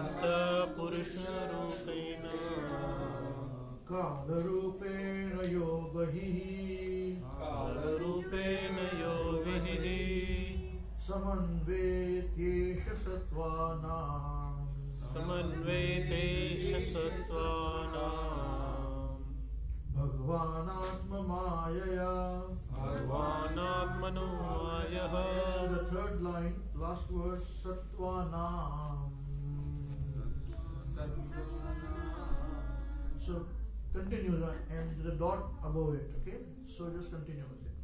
Antapuruषरूपेण कालरूपेण योगिः समन्वेत्येष सत्त्वानां भगवानात्ममायया. भगवानात्मनो मायः. So the third line, last word, sattvanam. So continue and the dot above it, okay? So just continue with it.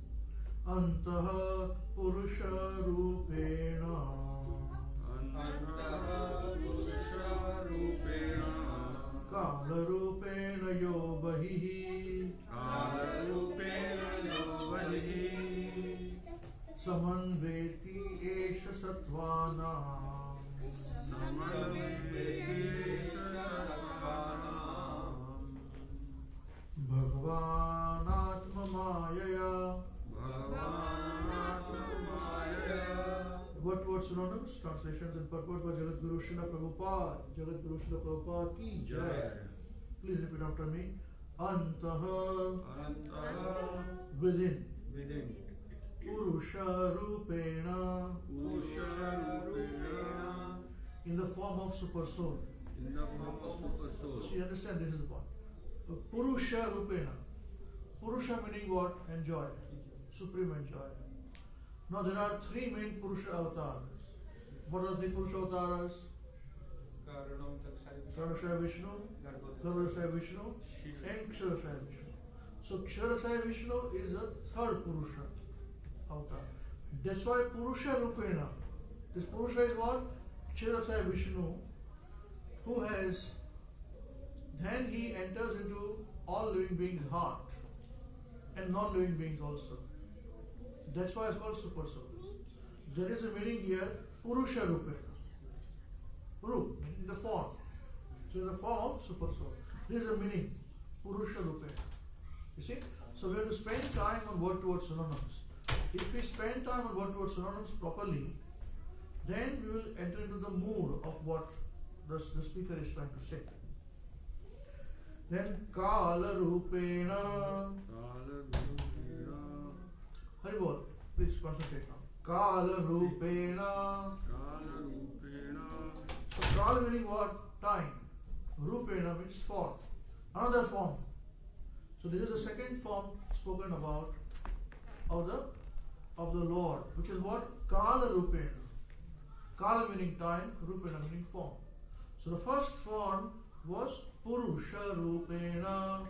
Antaha purusha rupena kala rupena yo bahihi samanveti esha sattvanam Bhagavanatma mayaya. What synonyms? Translations and purport by Jagadguru Srila Prabhupada. Jagadguru Srila Prabhupada ki jai. Please repeat after me. Antaha, within. Purusha rupena, in the form of super soul. So you understand this is what? Purusha rupena. Purusha meaning what? Enjoy. Supreme enjoy. Now there are three main Purusha avatars. What are the Purusha avatars? Karanashaya Vishnu, Gaurasaya Vishnu, and Ksharasaya Vishnu. So Ksharasaya Vishnu is a third Purusha avatar. That's why Purusha rupena. This Purusha is what? Ksharasaya Vishnu, who has, then he enters into all living beings' heart and non-living beings also. That's why it's called super soul. There is a meaning here, Purusha rupena. Rup, in the form. So in the form of super soul. This is a meaning, Purusha rupena. You see? So we have to spend time on word-to-word synonyms. If we spend time on word-to-word synonyms properly, then we will enter into the mood of what the speaker is trying to say. Then Kala Rupena. Haribol, please concentrate now. Kala Rupena. So Kala meaning what? Time. Rupena means form. Another form. So this is the second form spoken about of the Lord, which is what? Kala Rupena. Kala meaning time, Rupena meaning form. So the first form was Purusha Rupena.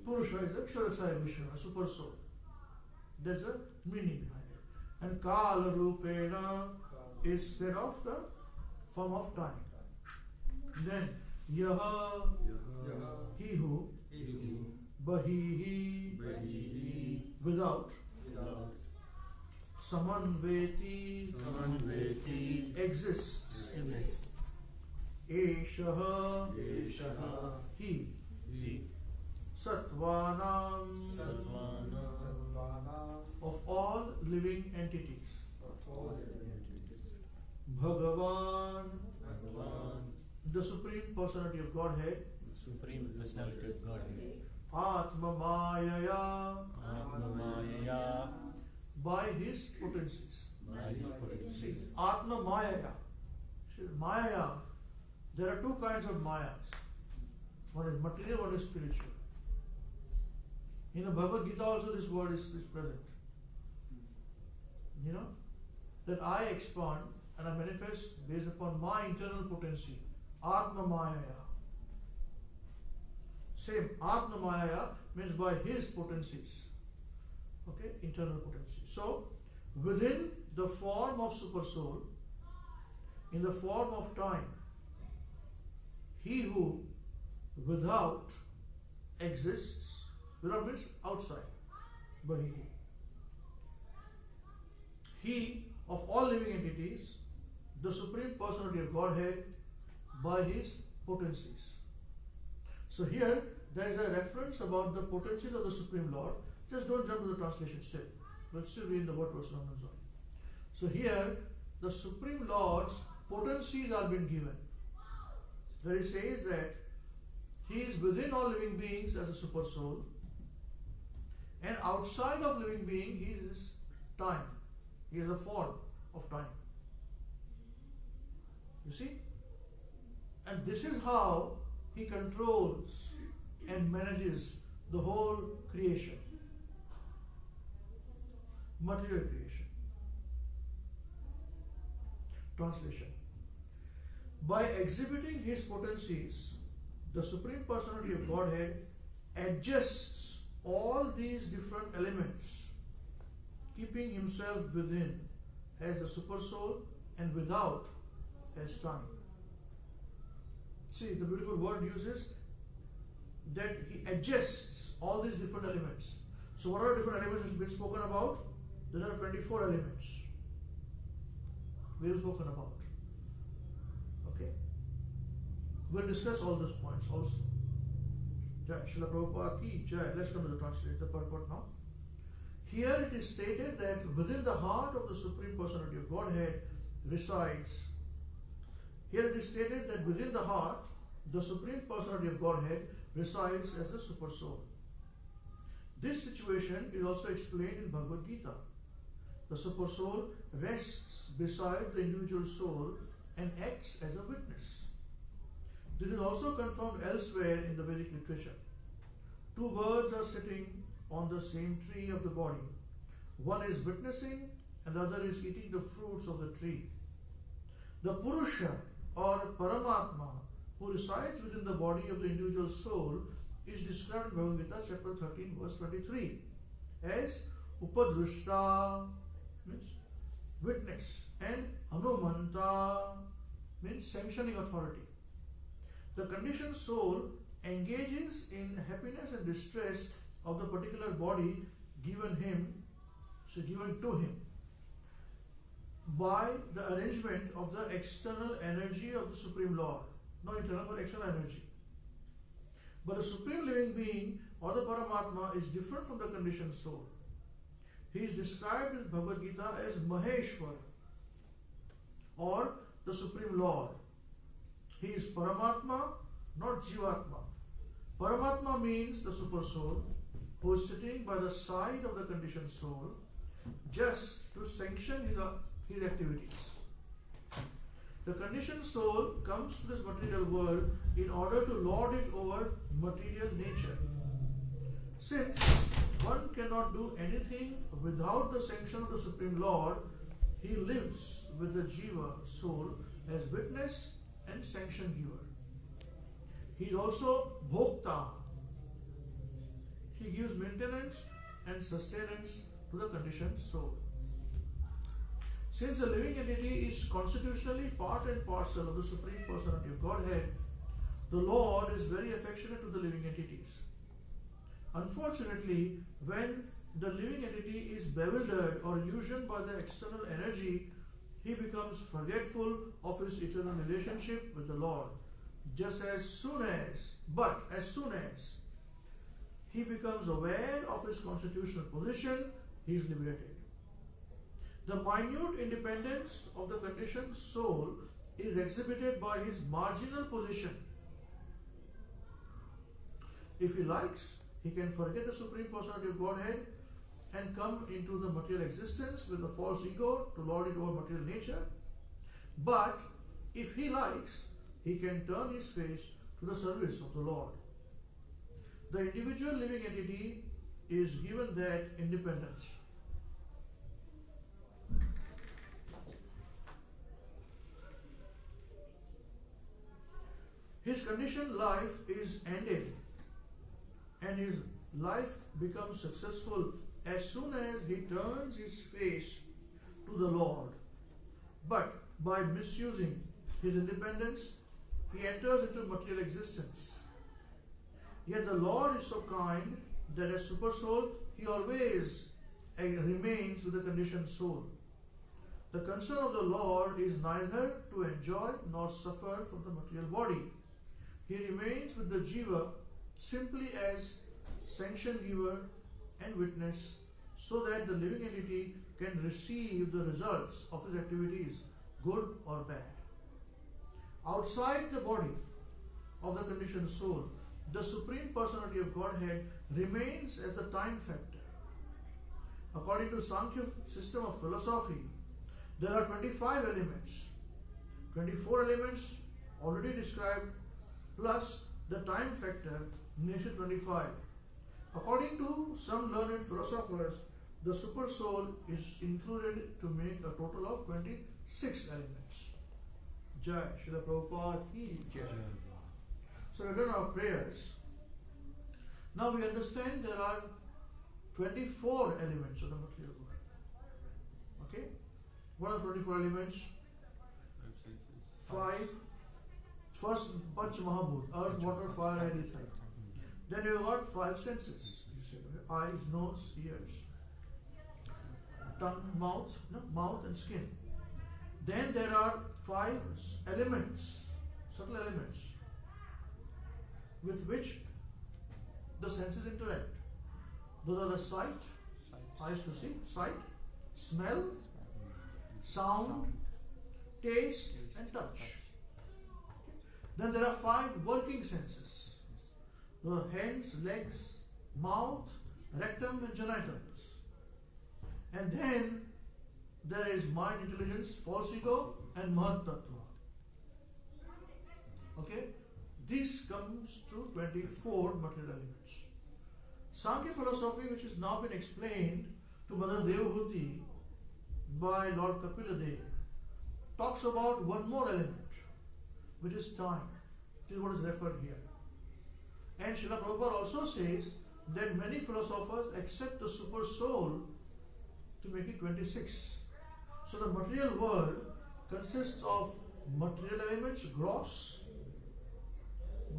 Purusha is the Ksharasaya Vishnu, a super soul. There's a meaning behind it. And Kala Rupena is that of the form of time. Then Yaha, he who, Bahihi, without, Samanveti, exists. Eshaha, he, Sattvanam, of all living entities. Bhagavan, the Supreme Personality of Godhead. Supreme Personality of Godhead. Atma Mayaya, by his potencies. See, Atma Mayaya. See, Maya, there are two kinds of Mayas. One is material, one is spiritual. In the Bhagavad Gita also this word is present. You know, that I expand and I manifest based upon my internal potency. Atma Mayaya. Same, Atma Mayaya means by his potencies. Okay, internal potencies. So, within the form of super soul, in the form of time, he who without exists, without means outside, Bahihi. He of all living entities, the Supreme Personality of Godhead, by his potencies. So here there is a reference about the potencies of the Supreme Lord. Just don't jump to the translation still. We'll still read the word synonyms only. So here the Supreme Lord's potencies are being given. There he says that he is within all living beings as a super soul, and outside of living being he is time. He is a form of time. You see? And this is how he controls and manages the whole creation. Material creation. Translation. By exhibiting his potencies, the Supreme Personality of Godhead adjusts all these different elements, keeping himself within as a super soul and without as time. See, the beautiful word uses that he adjusts all these different elements. So what are the different elements has been spoken about? There are 24 elements we have spoken about. Okay? We'll discuss all those points also. Jai Srila Prabhupada ki Jai. Let's come to the translate the purport now. Here it is stated that within the heart of the Supreme Personality of Godhead resides. Here it is stated that within the heart, the Supreme Personality of Godhead resides as the Super Soul. This situation is also explained in Bhagavad Gita. The Super Soul rests beside the individual soul and acts as a witness. This is also confirmed elsewhere in the Vedic literature. Two birds are sitting on the same tree of the body. One is witnessing and the other is eating the fruits of the tree. The Purusha or Paramatma who resides within the body of the individual soul is described in Bhagavad Gita chapter 13 verse 23 as Upadrishta means witness and Anumanta means sanctioning authority. The conditioned soul engages in happiness and distress of the particular body given to him by the arrangement of the external energy of the Supreme Lord. Not internal but external energy. But the Supreme Living Being or the Paramatma is different from the conditioned soul. He is described in Bhagavad Gita as Maheshwar or the Supreme Lord. He is Paramatma, not Jivatma. Paramatma means the Super Soul who is sitting by the side of the conditioned soul just to sanction his activities. The conditioned soul comes to this material world in order to lord it over material nature. Since one cannot do anything without the sanction of the Supreme Lord, he lives with the Jiva soul as witness and sanction giver. He is also Bhokta. He gives maintenance and sustenance to the conditioned soul. Since the living entity is constitutionally part and parcel of the Supreme Personality of Godhead, the Lord is very affectionate to the living entities. Unfortunately, when the living entity is bewildered or illusioned by the external energy, he becomes forgetful of his eternal relationship with the Lord. Just as soon as he becomes aware of his constitutional position, he is liberated. The minute independence of the conditioned soul is exhibited by his marginal position. If he likes, he can forget the Supreme Personality of Godhead and come into the material existence with a false ego to lord it over material nature. But if he likes, he can turn his face to the service of the Lord. The individual living entity is given that independence. His conditioned life is ended and his life becomes successful as soon as he turns his face to the Lord. But by misusing his independence, he enters into material existence. Yet the Lord is so kind that as Super Soul, he always remains with the conditioned soul. The concern of the Lord is neither to enjoy nor suffer from the material body. He remains with the Jiva simply as sanction giver and witness, so that the living entity can receive the results of his activities, good or bad. outside the body of the conditioned soul, the Supreme Personality of Godhead remains as the time factor. According to Sankhya system of philosophy, there are 25 elements. 24 elements already described, plus the time factor makes it 25. According to some learned philosophers, the super soul is included to make a total of 26 elements. Jai Srila Prabhupada ki Jai. So we have done our prayers. Now we understand there are 24 elements of the material world. Okay? What are 24 elements? 5. First, Panch Mahabhut, earth, water, fire, and ether. Then you got 5 senses. You say, eyes, nose, ears, tongue, mouth and skin. Then there are 5 elements, subtle elements, with which the senses interact. Those are the sight, eyes to see, sight, smell, sound, taste and touch. Then there are 5 working senses. The hands, legs, mouth, rectum and genitals. And then there is mind, intelligence, false ego and Mahat Tattva. Okay? This comes to 24 material elements. Sankhya philosophy, which has now been explained to Mother Devahuti by Lord Kapila Dev, talks about one more element, which is time. This is what is referred here. And Srila Prabhupada also says that many philosophers accept the super soul to make it 26. So the material world consists of material elements, gross,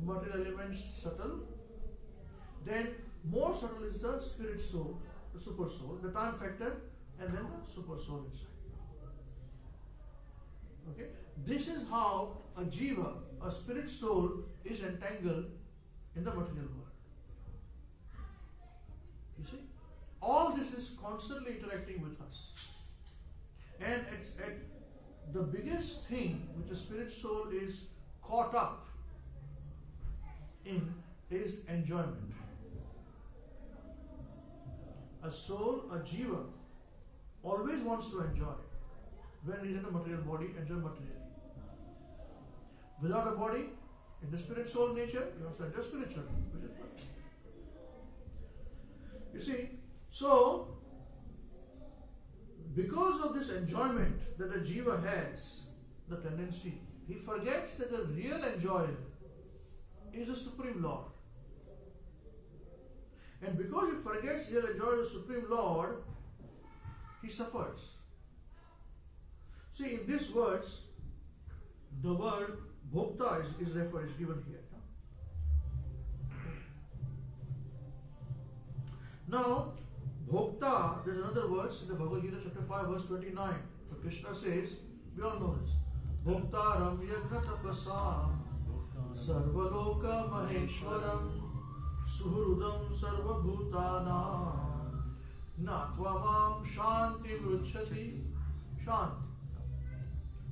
material elements, subtle, then more subtle is the spirit soul, the super soul, the time factor, and then the super soul inside. Okay? This is how a jiva, a spirit soul, is entangled in the material world. You see? All this is constantly interacting with us. And it's at the biggest thing which the spirit soul is caught up in is enjoyment. A soul, a jiva, always wants to enjoy. When he is in a material body, enjoy materially. Without a body, in the spirit soul nature, you must enjoy spiritually, which is perfect. You see, so because of this enjoyment that a jiva has, the tendency, he forgets that the real enjoyer is the Supreme Lord. And because he forgets the real enjoyer, the Supreme Lord, he suffers. See, in these words, the word bhokta is given here. Now, bhokta, there's another verse in the Bhagavad Gita chapter 5 verse 29. So Krishna says, we all know this. Bhoktaram yajna tapasam sarvaloka maheshwaram suhrudam sarvabhutanam natvamam shanti vruchati. Shanti.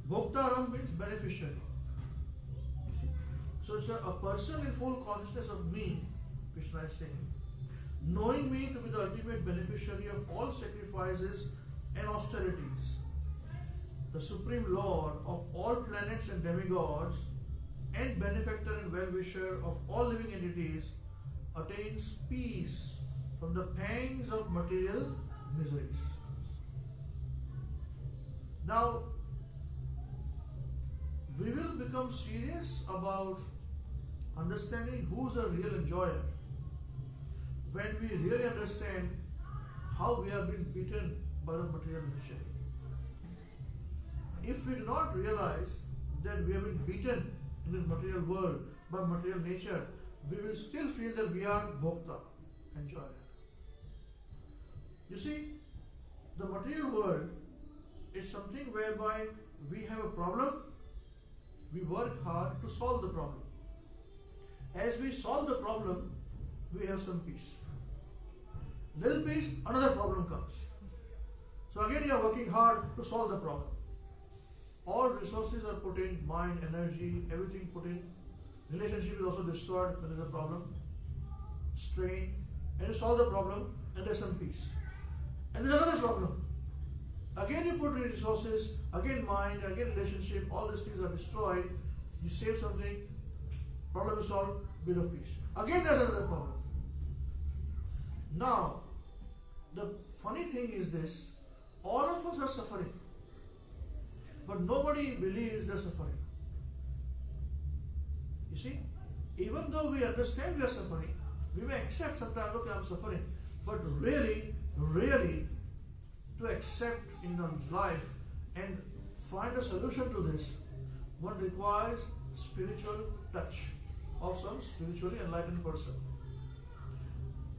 Bhoktaram means beneficiary. So it's a person in full consciousness of me, Krishna is saying, knowing me to be the ultimate beneficiary of all sacrifices and austerities, the Supreme Lord of all planets and demigods, and benefactor and well-wisher of all living entities, attains peace from the pangs of material miseries. Now, we will become serious about understanding who is the real enjoyer when we really understand how we have been beaten by the material nature. If we do not realize that we have been beaten in this material world by material nature, we will still feel that we are bhokta, enjoyer. You see, the material world is something whereby we have a problem, we work hard to solve the problem. As we solve the problem, we have some peace. Little peace, another problem comes. So again you are working hard to solve the problem. all resources are put in, mind, energy, everything put in. Relationship is also destroyed when there is a problem, strain, and you solve the problem, and there's some peace. And there's another problem. Again you put resources, again mind, again relationship, all these things are destroyed. You save something, problem is solved, bit of peace. Again there's another problem. Now, the funny thing is this, all of us are suffering, but nobody believes they're suffering. You see, even though we understand we are suffering, we may accept sometimes, okay, I'm suffering, but really, to accept in one's life and find a solution to this, one requires spiritual touch of some spiritually enlightened person.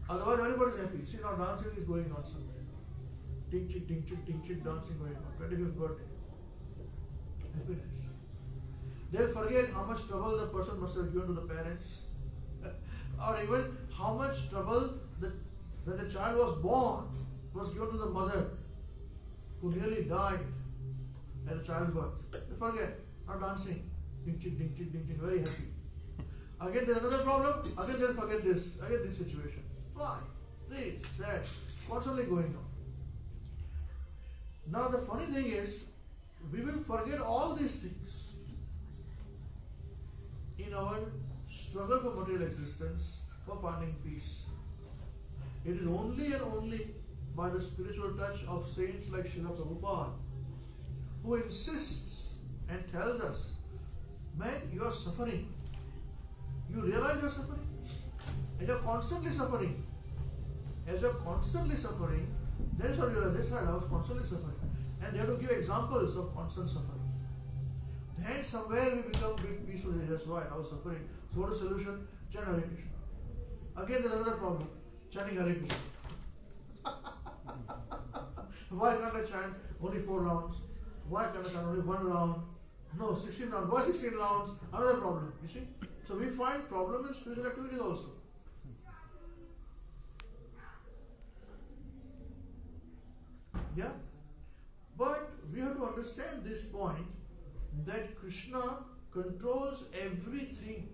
Otherwise, everybody is happy. See, now dancing is going on somewhere. Ting chick, dancing going on. 25th birthday. Happiness. They'll forget how much trouble the person must have given to the parents, or even how much trouble when the child was born was given to the mother, who nearly died at a childbirth. They forget. Now dancing. Ding chick, very happy. Again there's another problem, again they'll forget this, again this situation. Why? This, that, constantly going on. Now the funny thing is, we will forget all these things in our struggle for material existence, for finding peace. It is only and only by the spiritual touch of saints like Srila Prabhupada, who insists and tells us, man, you are suffering. You realize you are suffering? And you are constantly suffering. As you are constantly suffering, then you realize, that's right, I was constantly suffering. And they have to give examples of constant suffering. Then somewhere we become peaceful. That's why I was suffering. So what is the solution? Chant Hare Krishna. Again there's another problem. Chanting Hare Krishna. Why can't I chant only 4 rounds? Why can't I chant only 1 round? No, 16 rounds. Why 16 rounds? Another problem. You see? So we find problem in spiritual activities also. Yeah? But we have to understand this point, that Krishna controls everything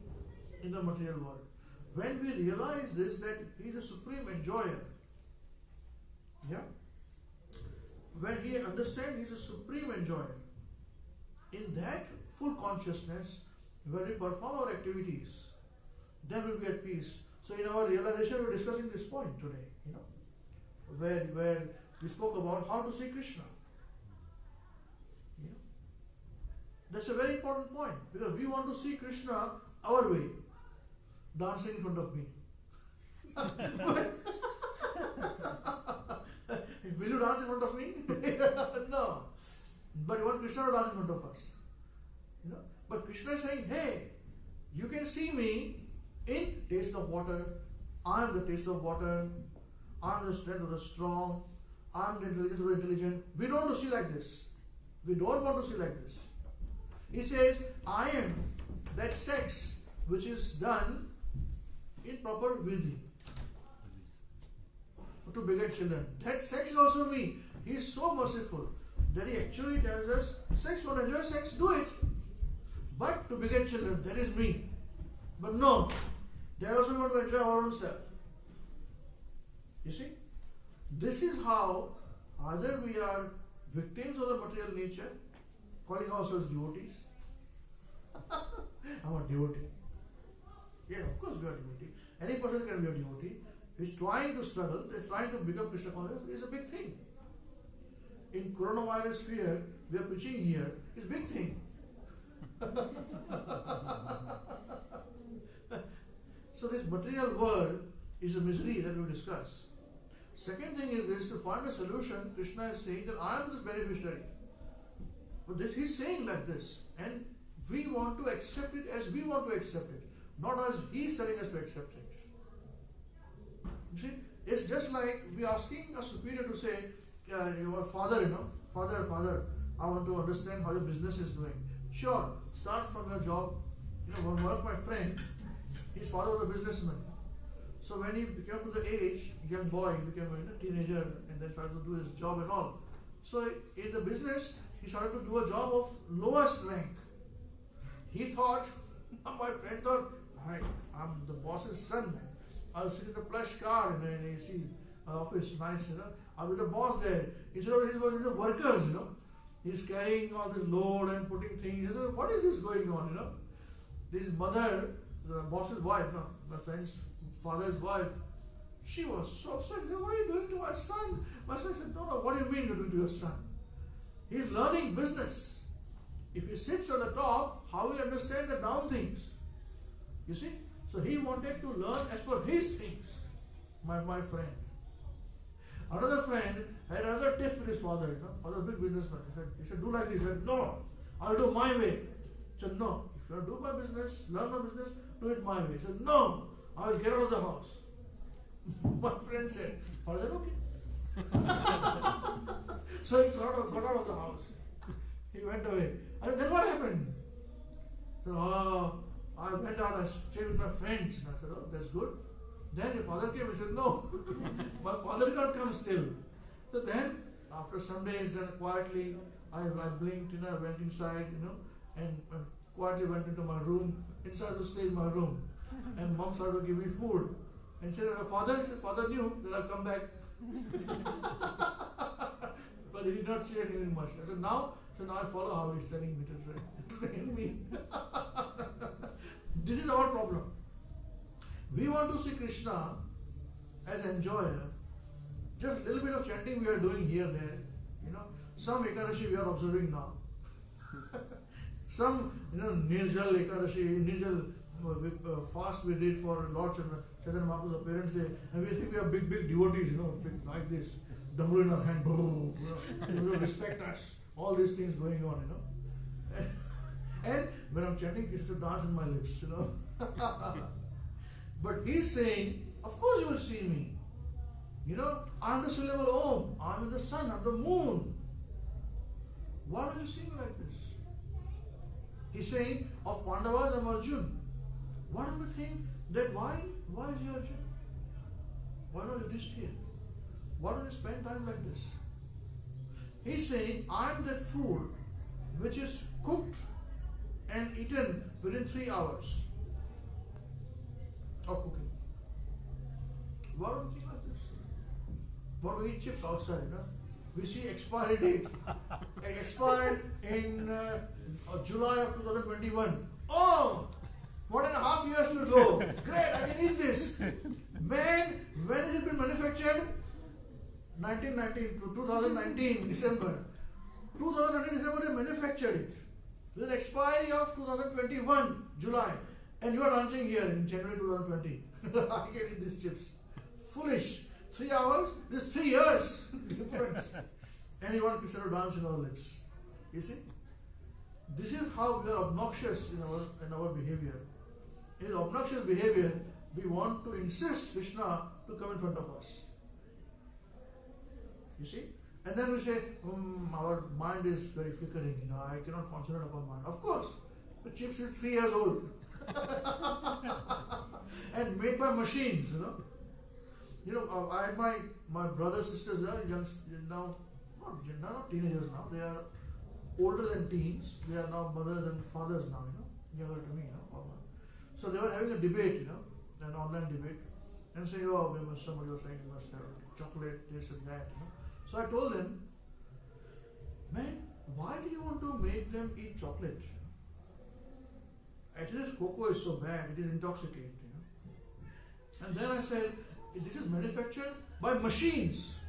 in the material world. When we realize this, that he is a supreme enjoyer, yeah? When we understand he is a supreme enjoyer, in that full consciousness, when we perform our activities, then we'll be at peace. So in our realization, we're discussing this point today, where we spoke about how to see Krishna. That's a very important point, because we want to see Krishna our way, dancing in front of me. Will you dance in front of me? No. But you want Krishna to dance in front of us. But Krishna is saying, hey, you can see me in taste of water. I am the taste of water. I am the strength of the strong. I am the intelligence of the intelligent. We don't want to see like this. We don't want to see like this. He says, I am that sex which is done in proper vidhi, to beget children. That sex is also me. He is so merciful that he actually tells us, sex, you want to enjoy sex, do it. But to beget children, that is me. But no, they are also going to enjoy our own self. You see? This is how either we are victims of the material nature, calling ourselves devotees. I'm a devotee. Yeah, of course we are devotee. Any person can be a devotee. He's trying to struggle, he's trying to become Krishna conscious. It's a big thing. In coronavirus fear, we are preaching here. It's a big thing. So this material world is a misery that we discuss. Second thing is this, to find a solution, Krishna is saying that I am the beneficiary. But this, he's saying like this, and we want to accept it as we want to accept it, not as he's telling us to accept things. You see, it's just like we asking a superior to say, your father, father, I want to understand how your business is doing. Sure, start from your job. One of my friends, his father was a businessman. So when he became to the age, young boy, he became a teenager and then started to do his job and all. So in the business, he started to do a job of lowest rank. He thought, my friend thought, I'm the boss's son, man. I'll sit in a plush car in an AC office, nice, I'll be the boss there. Instead of he's the workers, He's carrying all this load and putting things. He said, what is this going on, This mother, the boss's wife, my friend's father's wife, she was so upset. She said, what are you doing to my son? My son said, no, what do you mean you're doing to your son? He's learning business. If he sits on the top, how will he understand the down things? You see? So he wanted to learn as per his things, my friend. Another friend had another tip for his father, father big businessman. He said, do like this. He said, no, I'll do my way. He said, no, if you want to do my business, learn my business, do it my way. He said, no, I will get out of the house. My friend said, father said, okay. So he got out of the house. He went away. And then what happened? So, I went out, I stayed with my friends. And I said, oh, that's good. Then your father came. He said, no, my father did not come still. So then, after some days, then quietly, I blinked, I went inside, and quietly went into my room. Inside to stay in my room. And mom started to give me food. And said, father knew that I'll come back. But he did not say anything much. I said, now I follow how he's telling me to train me. This is our problem. We want to see Krishna as enjoyer. Just a little bit of chanting we are doing here, there. Some Ekadashi we are observing now. Some, Nirjal Ekadashi, Nirjal fast we did for Lord Chaitanya Mahaprabhu's appearance day, and we think we are big devotees, big like this, dumbbell in our hand, respect us, all these things going on, And when I'm chanting, it's to dance in my lips, But he's saying, of course you will see me. I'm the syllable Om, I'm the sun, I'm the moon. Why don't you see me like this? He's saying, of Pandavas, I'm Arjun. Why don't you think that why is he Arjun? Why not Yudhishthira? Why don't you spend time like this? He's saying, I'm that food which is cooked and eaten within 3 hours of cooking. Why don't you think like this? Why don't we eat chips outside? We see expiry date. Expired in July of 2021. Oh! 1.5 years to go. Great, I can eat this. Man, when has it been manufactured? 2019, December. 2019 December they manufactured it. With an expiry of 2021, July. And you are dancing here in January 2020. I can eat these chips. Foolish. 3 hours, this is 3 years difference. And you want Krishna to dance in our lips. You see? This is how we are obnoxious in our behavior. In obnoxious behavior, we want to insist Krishna to come in front of us. You see? And then we say, our mind is very flickering, I cannot concentrate upon mind. Of course, the chips is 3 years old. And made by machines, I had my brothers, sisters, young, now, not teenagers now, they are older than teens, they are now mothers and fathers now, younger to me, So they were having a debate, an online debate, and saying, somebody was saying you must have chocolate, this and that, So I told them, man, why do you want to make them eat chocolate? Actually, this cocoa is so bad, it is intoxicating, And then I said, this is manufactured by machines.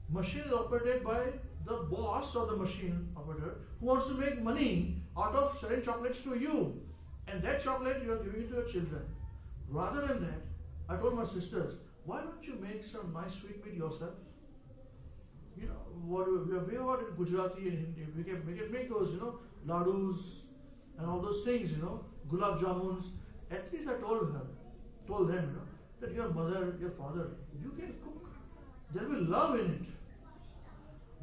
Machine is operated by the boss or the machine operator who wants to make money out of selling chocolates to you. And that chocolate you are giving it to your children. Rather than that, I told my sisters, why don't you make some nice sweetmeat yourself? What we are in Gujarati and Hindi, we can make those, ladus and all those things, gulab jamuns. At least I told them, that your mother, your father, you can cook. There will be love in it.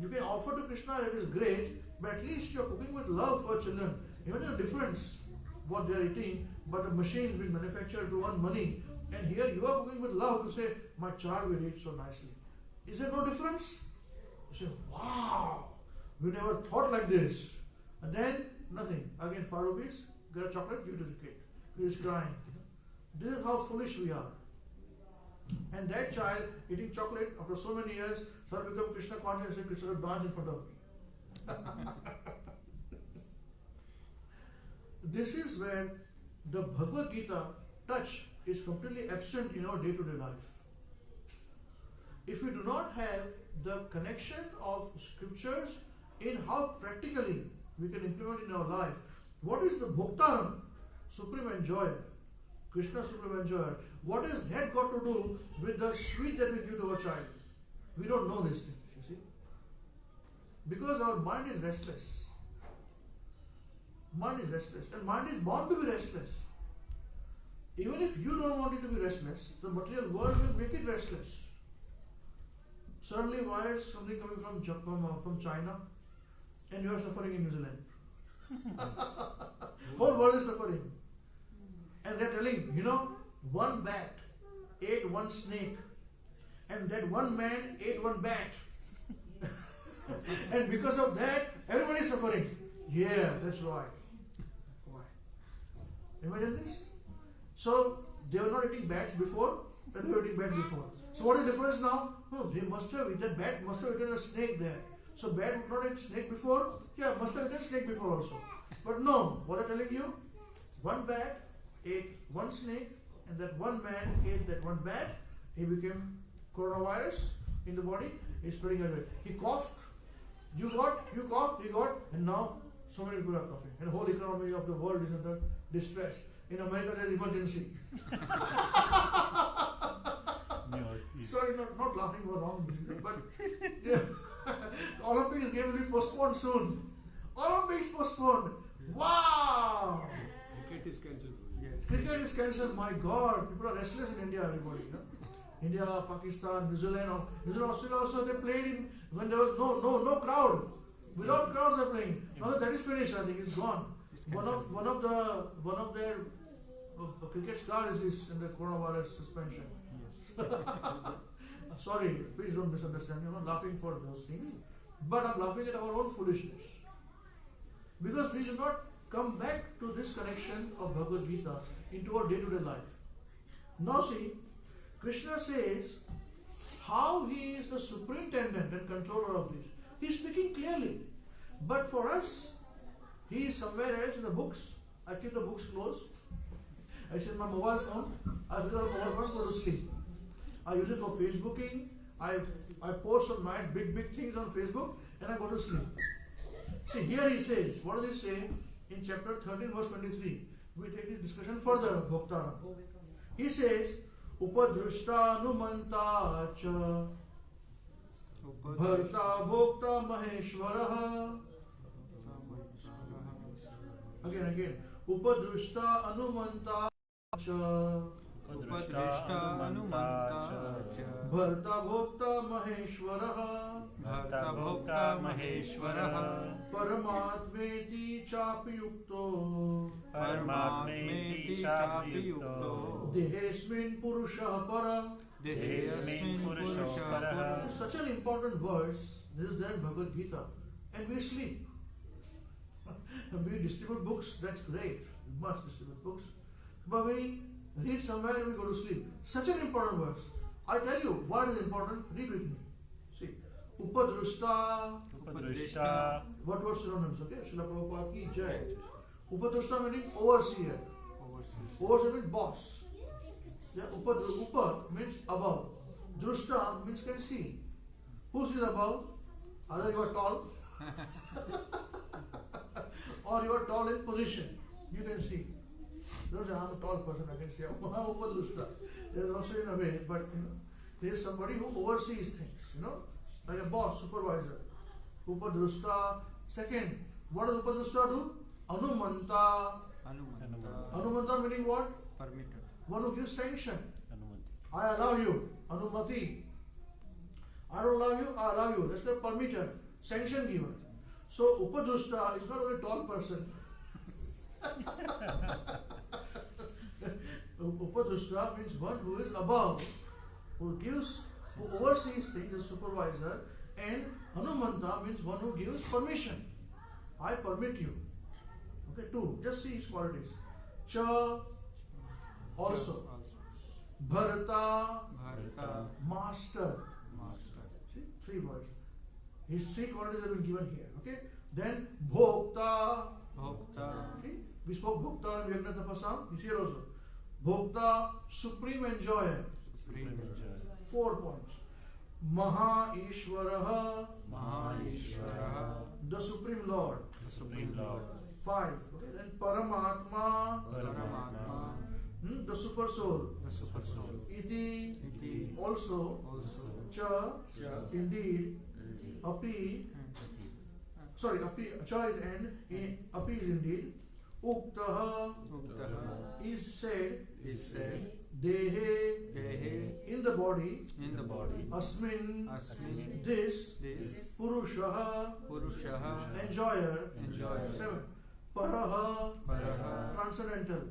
You can offer to Krishna, it is great, but at least you are cooking with love for children. Even the difference, what they are eating, but the machines being manufactured to earn money. And here you are cooking with love to say, my child will eat so nicely. Is there no difference? You say, wow, we never thought like this. And then nothing. Again, 5 rupees, get a chocolate, give it to the kid. He is crying. This is how foolish we are. And that child eating chocolate after so many years started become Krishna conscious and Krishna will dance in front of me. This is where the Bhagavad Gita touch is completely absent in our day-to-day life. If we do not have the connection of scriptures in how practically we can implement in our life, what is the Bhoktaram, supreme enjoyer, Krishna supreme enjoyer, what has that got to do with the sweet that we give to our child? We don't know these things, you see. Because our mind is restless. Mind is restless. And mind is born to be restless. Even if you don't want it to be restless, the material world will make it restless. Suddenly, why is something coming from Japan, from China, and you are suffering in New Zealand? Whole world is suffering. And they're telling, one bat ate one snake, and that one man ate one bat. And because of that, everybody is suffering. Yeah, that's right. Why? Imagine this. So, they were not eating bats before, and they were eating bats before. So what is the difference now? No, they must have eaten, bat must have eaten a snake there. So bat would not eat snake before? Yeah, must have eaten snake before also. But no, what I'm telling you, one bat ate one snake, and that one man ate that one bat. He became coronavirus in the body, he's spreading everywhere. He coughed, you coughed, he got, and now so many people are coughing. And the whole economy of the world is under distress. In America there is emergency. Sorry, not laughing for wrong reason, but yeah, Olympics game will be postponed soon. Olympics postponed. Wow! Cricket is cancelled. Yes. Cricket is cancelled. My God, people are restless in India. Everybody, India, Pakistan, New Zealand, Australia also they played in when there was no crowd. Without crowd they're playing. Now that is finished. I think it's gone. One of their cricket stars is in the coronavirus suspension. Sorry, please don't misunderstand. I'm not laughing for those things, but I'm laughing at our own foolishness. Because we do not come back to this connection of Bhagavad Gita into our day-to-day life. Now see, Krishna says how he is the superintendent and controller of this. He is speaking clearly. But for us, he is somewhere else in the books. I keep the books close. I said my mobile phone, I use my mobile phone, go to sleep. I use it for Facebooking. I post on my big things on Facebook and I go to sleep. See, here he says, what does he say in chapter 13 verse 23? We take this discussion further, Bhoktaram. He says, Upadrishta Numanta Cha Bharta Bhokta Maheshwaraha. Again. Upadrishta Anumanta Cha Upadrishta Anumanta Bharta Bhokta Maheshwaraha Bharta Bhokta Maheshwaraha Paramatmeti Chapyukto Paramatmeti Chapyukto Dehesmin Purusha Para. Dehesmin Purusha Para. Such an important verse. This is there in Bhagavad Gita. And we sleep. We distribute books, that's great. We must distribute books. But we read somewhere and we go to sleep. Such an important verse. I tell you, what is important? Read with me. See. Upadrishta. Upadrishta. What were synonyms? Okay? Srila Prabhupada ki jai. Upadrishta meaning overseer. Overseer means boss. Yeah, Upad means above. Drishta means can see. Who sees above? Either you are tall or you are tall in position. You can see. Don't say, I'm a tall person, I can see. I'm Upadrishta. There is also in a way, but there is somebody who oversees things, like a boss, supervisor. Upadrishta. Second, what does Upadrishta do? Anumanta. Anumanta meaning what? Permitted. One who gives sanction. I allow you. Anumati. I don't allow you, I allow you. That's the permitted. Sanction given. So Upadrishta is not only a tall person. Upadrishta means one who is above, who oversees things, a supervisor, And Hanumanta means one who gives permission. I permit you. Okay, 2. Just see his qualities. Cha, also. Bharata, master. See, 3 words. His 3 qualities have been given here. Okay. Then Bhokta. See, we spoke Bhokta and Yagna Tapasam. He's here also. Bhokta, supreme enjoyer. 4 points. Maha Ishvaraha, the Supreme Lord. 5. Okay. Then Paramatma, the Super Soul. Iti, also. Cha, indeed. Api, sorry, api, cha is end. Api is indeed. Uktaha, is said. Dehe, in the body. Asmin, this. Purushaha, enjoyer. 7. Paraha, transcendental.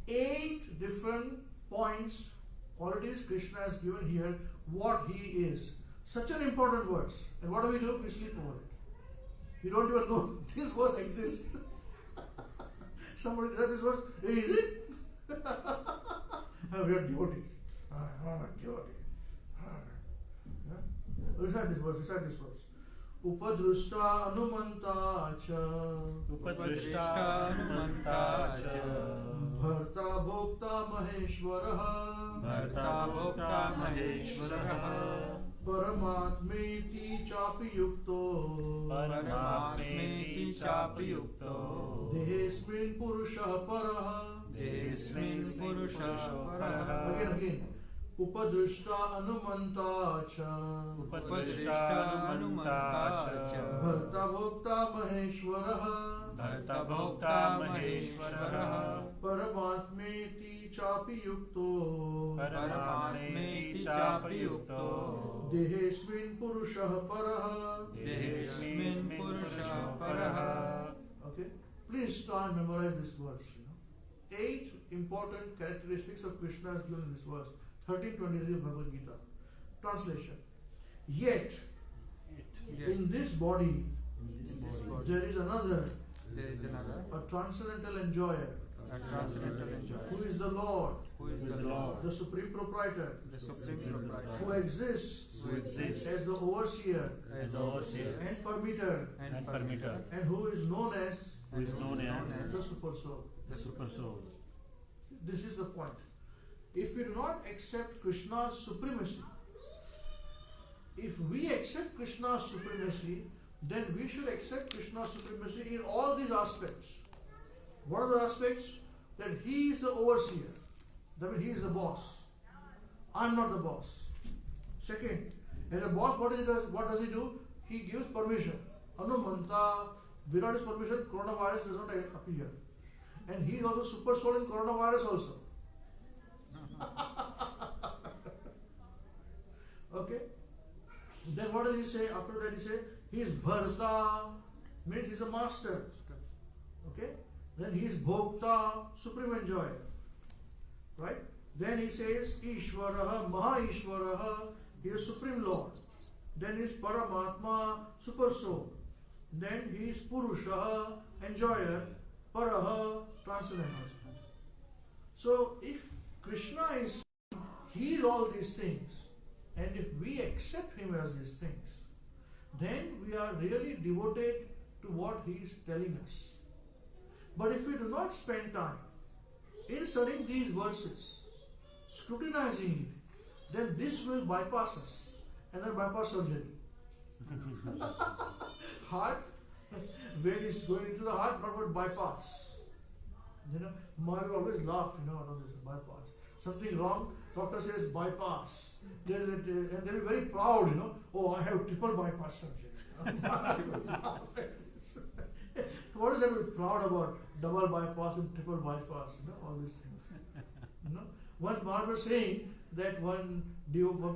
8 different points, qualities Krishna has given here, what he is. Such an important verse. And what do? We sleep over it. We don't even know this verse exists. Somebody read this verse, is it? We are devotees. Devotee. Recite this verse. Upadrushta anumanta cha. Bharta bhokta maheshwaraha. Paramatmeti chapi yukto. Dehesmin purusha paraha. Again. Upadrushta anumanta cha. Bharta bhokta maheshwaraha. Paramatmeti chapi yukto. Dehesmin purusha paraha. Okay. Please try and memorize this verse. 8 important characteristics of Krishna is given in this verse. 13:23 of Bhagavad Gita. Translation. Yet, in this body, there is another, a transcendental enjoyer, who is the Lord, the Supreme Proprietor, who exists as the overseer, and permitter, and who is known as the Super Soul. This is the point. If we do not accept Krishna's supremacy, if we accept Krishna's supremacy, then we should accept Krishna's supremacy in all these aspects. What are the aspects? That he is the overseer. That means he is the boss. I am not the boss. Second, as a boss, what does he do? He gives permission. Anumanta, without his permission, coronavirus does not appear. And he is also super soul in coronavirus also. Okay. Then what does he say? After that he says, he is Bharta, means he is a master. Okay. Then he is Bhokta, supreme enjoyer. Right. Then he says Ishvaraha, Maha Ishvaraha, he is Supreme Lord. Then he is Paramatma, Super Soul. Then he is Purusha, enjoyer, Paraha, transcendental. So if Krishna is, he is all these things, and if we accept him as these things, then we are really devoted to what he is telling us. But if we do not spend time in studying these verses, scrutinizing it, then this will bypass us, and then bypass surgery. Heart, when it's going into the heart, not what bypass. Mother always laugh, this bypass. Something wrong, doctor says bypass. And they'll be very proud, oh, I have triple bypass surgery. What is that to be proud about? Double bypass and triple bypass, all these things. Once Margaret was saying that one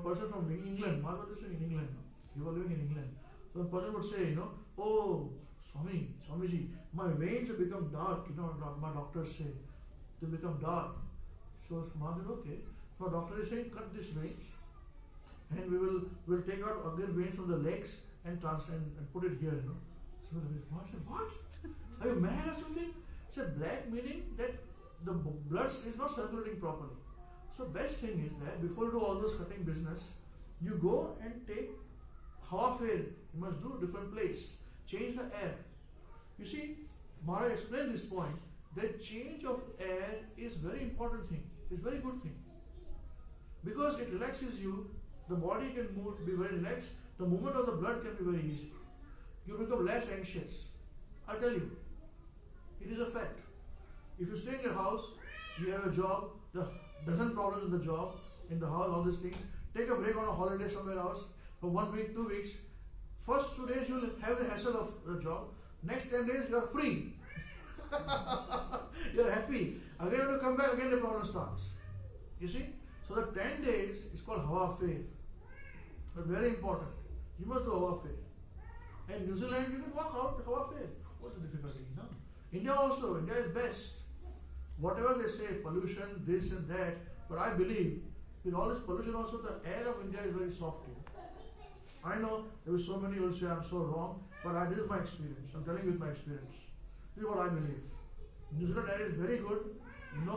person from England, Margaret was saying in England, you were living in England. So one person would say, oh, Swamiji, my veins have become dark, my doctors say, they become dark. So Margaret, okay. So doctor is saying, cut these veins and we'll take out again veins from the legs and put it here, So what? Are you mad or something? So black meaning that the blood is not circulating properly. So best thing is that before you do all those cutting business, you go and take half air. You must do different place. Change the air. You see, Maharaj explained this point that change of air is very important thing. It's very good thing. Because it relaxes you, the body can move, be very relaxed, the movement of the blood can be very easy. You become less anxious. I'll tell you, it is a fact. If you stay in your house, you have a job, the dozen problems in the job, in the house, all these things, take a break on a holiday somewhere else, for 1 week, 2 weeks. First 2 days you will have the hassle of the job. Next 10 days you are free. You are happy. Again when you come back, again the problem starts. You see? So the 10 days is called Hawa Fair. But very important. You must do Hawa Fair. And New Zealand you can walk out Hawa Fair. What's the difficulty? No? India also, India is best. Whatever they say, pollution, this and that, but I believe with all this pollution also the air of India is very soft here. I know there will so many who will say I'm so wrong, but this is my experience. I'm telling you with my experience. This is what I believe. New Zealand air is very good. No,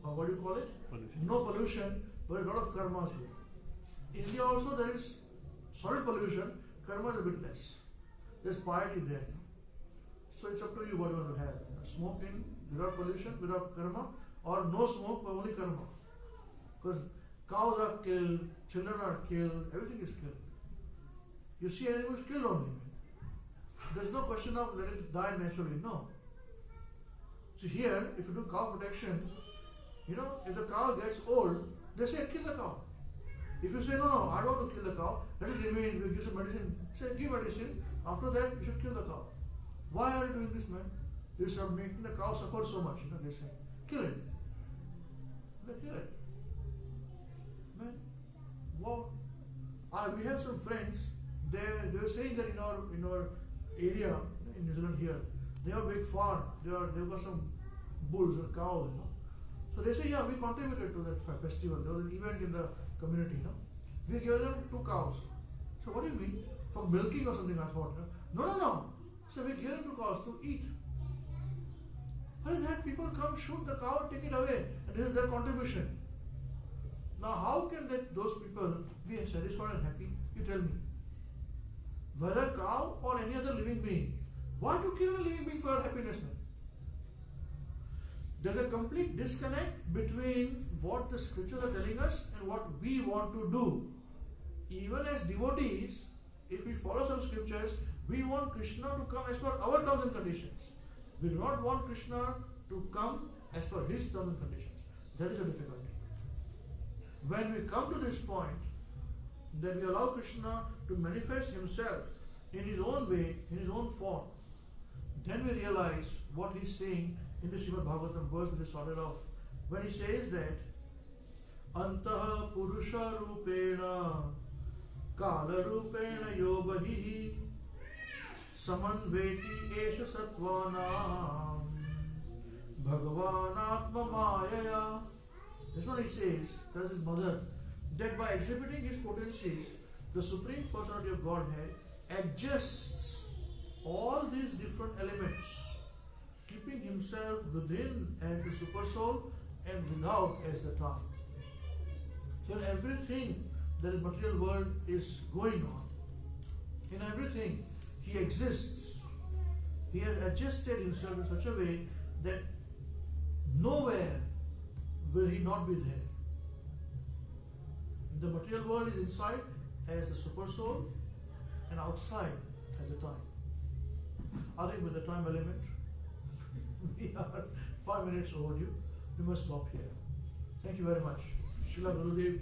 what do you call it? Pollution. No pollution, but a lot of karmas here. India also there is solid pollution, karma is a bit less. There's piety there. So it's up to you what you want to have. Smoking without pollution, without karma, or no smoke but only karma. Because cows are killed, children are killed, everything is killed. You see animals killed only. There's no question of let it die naturally, no. So here, if you do cow protection, if the cow gets old, they say kill the cow. If you say no, I don't want to kill the cow, let it remain, we give some medicine, say give medicine, after that you should kill the cow. Why are you doing this, man? You are making the cow suffer so much, they say. Kill it. They kill it. Man, wow. We have some friends, they were saying that in our area, in New Zealand here, they have a big farm, they've got some bulls or cows, So they say, yeah, we contributed to that festival. There was an event in the community, We gave them 2 cows. So what do you mean? For milking or something, I thought. No. So we gave them 2 cows to eat. How is that? People come, shoot the cow, take it away, and this is their contribution. Now how can those people be satisfied and happy? You tell me. Whether cow or any other living being. Why to kill a living being for happiness? There's a complete disconnect between what the scriptures are telling us and what we want to do. Even as devotees, if we follow some scriptures, we want Krishna to come as per our terms and conditions. We do not want Krishna to come as per his terms and conditions. That is a difficulty. When we come to this point, then we allow Krishna to manifest himself in his own way, in his own form. Then we realize what he is saying in the Srimad Bhagavatam verse which is started off. When he says that Antaha Purusha Rupena Kala Rupena Yobahi Samanveti Esha Satvanam Bhagavan Atma Mayaya. That's what he says, tells his mother, that by exhibiting his potencies, the Supreme Personality of Godhead adjusts all these different elements, keeping himself within as the super soul and without as the tongue. So in everything that the material world is going on, in everything he exists. He has adjusted himself in such a way that nowhere will he not be there. The material world is inside as the super soul and outside as the time. I think with the time element, we are 5 minutes overdue. We must stop here. Thank you very much. Srila Gurudev.